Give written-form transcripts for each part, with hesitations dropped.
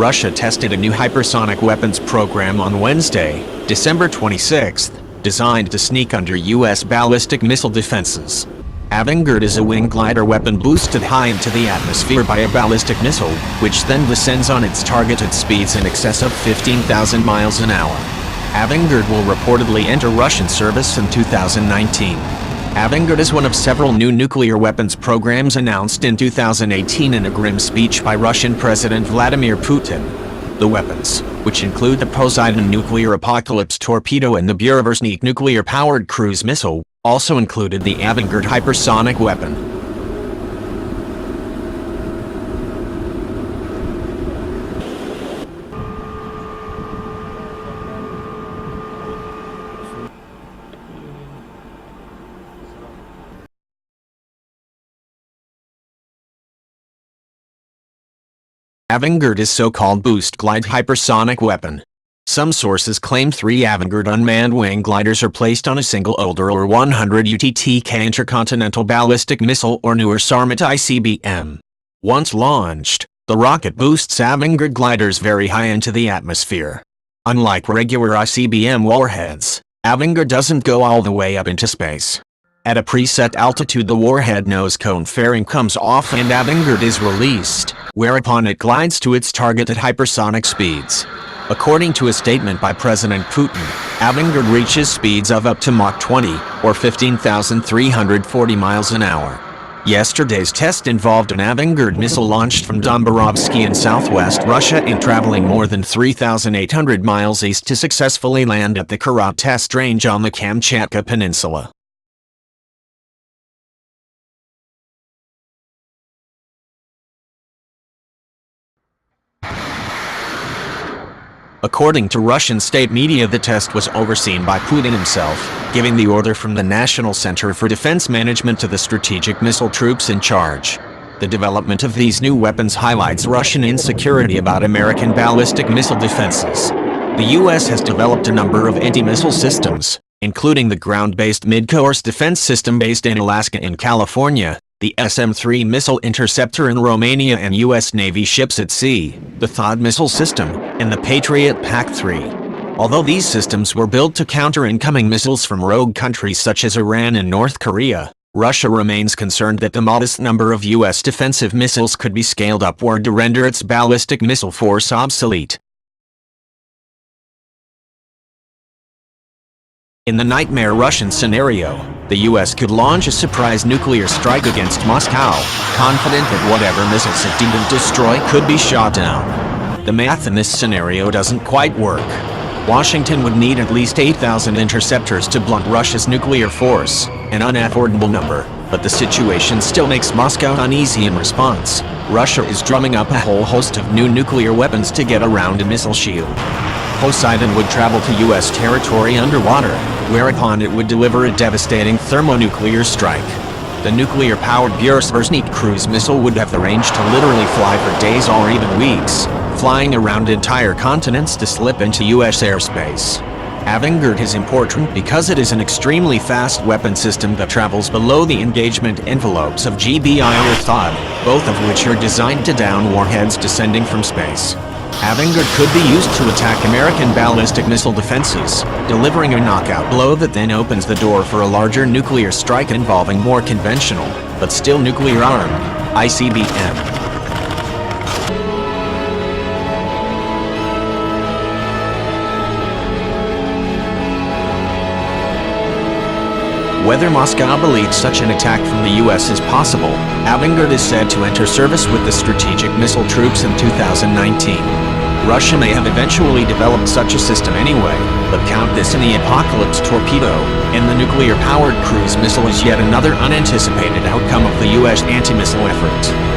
Russia tested a new hypersonic weapons program on Wednesday, December 26, designed to sneak under U.S. ballistic missile defenses. Avangard is a wing glider weapon boosted high into the atmosphere by a ballistic missile, which then descends on its targeted speeds in excess of 15,000 miles an hour. Avangard will reportedly enter Russian service in 2019. Avangard is one of several new nuclear weapons programs announced in 2018 in a grim speech by Russian President Vladimir Putin. The weapons, which include the Poseidon nuclear apocalypse torpedo and the Burevestnik nuclear-powered cruise missile, also included the Avangard hypersonic weapon. Avangard is so-called boost glide hypersonic weapon. Some sources claim 3 Avangard unmanned wing gliders are placed on a single older or 100 UTTK intercontinental ballistic missile or newer Sarmat ICBM. Once launched, the rocket boosts Avangard gliders very high into the atmosphere. Unlike regular ICBM warheads, Avangard doesn't go all the way up into space. At a preset altitude, the warhead nose cone fairing comes off and Avangard is released, whereupon it glides to its targeted hypersonic speeds. According to a statement by President Putin, Avangard reaches speeds of up to Mach 20, or 15,340 miles an hour. Yesterday's test involved an Avangard missile launched from Burevestnik in southwest Russia and traveling more than 3,800 miles east to successfully land at the Karat test range on the Kamchatka Peninsula. According to Russian state media, the test was overseen by Putin himself, giving the order from the National Center for Defense Management to the strategic missile troops in charge. The development of these new weapons highlights Russian insecurity about American ballistic missile defenses. The U.S. has developed a number of anti-missile systems, including the ground-based Mid-Course defense system based in Alaska and California, the SM-3 missile interceptor in Romania and U.S. Navy ships at sea, the THAAD missile system, and the Patriot PAC-3. Although these systems were built to counter incoming missiles from rogue countries such as Iran and North Korea, Russia remains concerned that the modest number of U.S. defensive missiles could be scaled upward to render its ballistic missile force obsolete. In the nightmare Russian scenario, the U.S. could launch a surprise nuclear strike against Moscow, confident that whatever missiles it didn't destroy could be shot down. The math in this scenario doesn't quite work. Washington would need at least 8,000 interceptors to blunt Russia's nuclear force, an unaffordable number, but the situation still makes Moscow uneasy in response. Russia is drumming up a whole host of new nuclear weapons to get around a missile shield. Poseidon would travel to U.S. territory underwater, whereupon it would deliver a devastating thermonuclear strike. The nuclear-powered Burevestnik cruise missile would have the range to literally fly for days or even weeks, flying around entire continents to slip into U.S. airspace. Avangard is important because it is an extremely fast weapon system that travels below the engagement envelopes of GBI or THAAD, both of which are designed to down warheads descending from space. Avangard could be used to attack American ballistic missile defenses, delivering a knockout blow that then opens the door for a larger nuclear strike involving more conventional, but still nuclear-armed, ICBM. Whether Moscow believes such an attack from the U.S. is possible, Avangard is said to enter service with the strategic missile troops in 2019. Russia may have eventually developed such a system anyway, but count this in the apocalypse torpedo, and the nuclear-powered cruise missile is yet another unanticipated outcome of the U.S. anti-missile effort.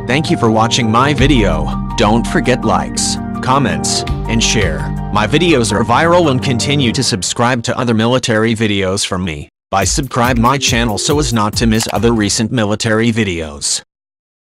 Thank you for watching my video. Don't forget likes, comments, and share. My videos are viral, and continue to subscribe to other military videos from me by subscribe my channel so as not to miss other recent military videos.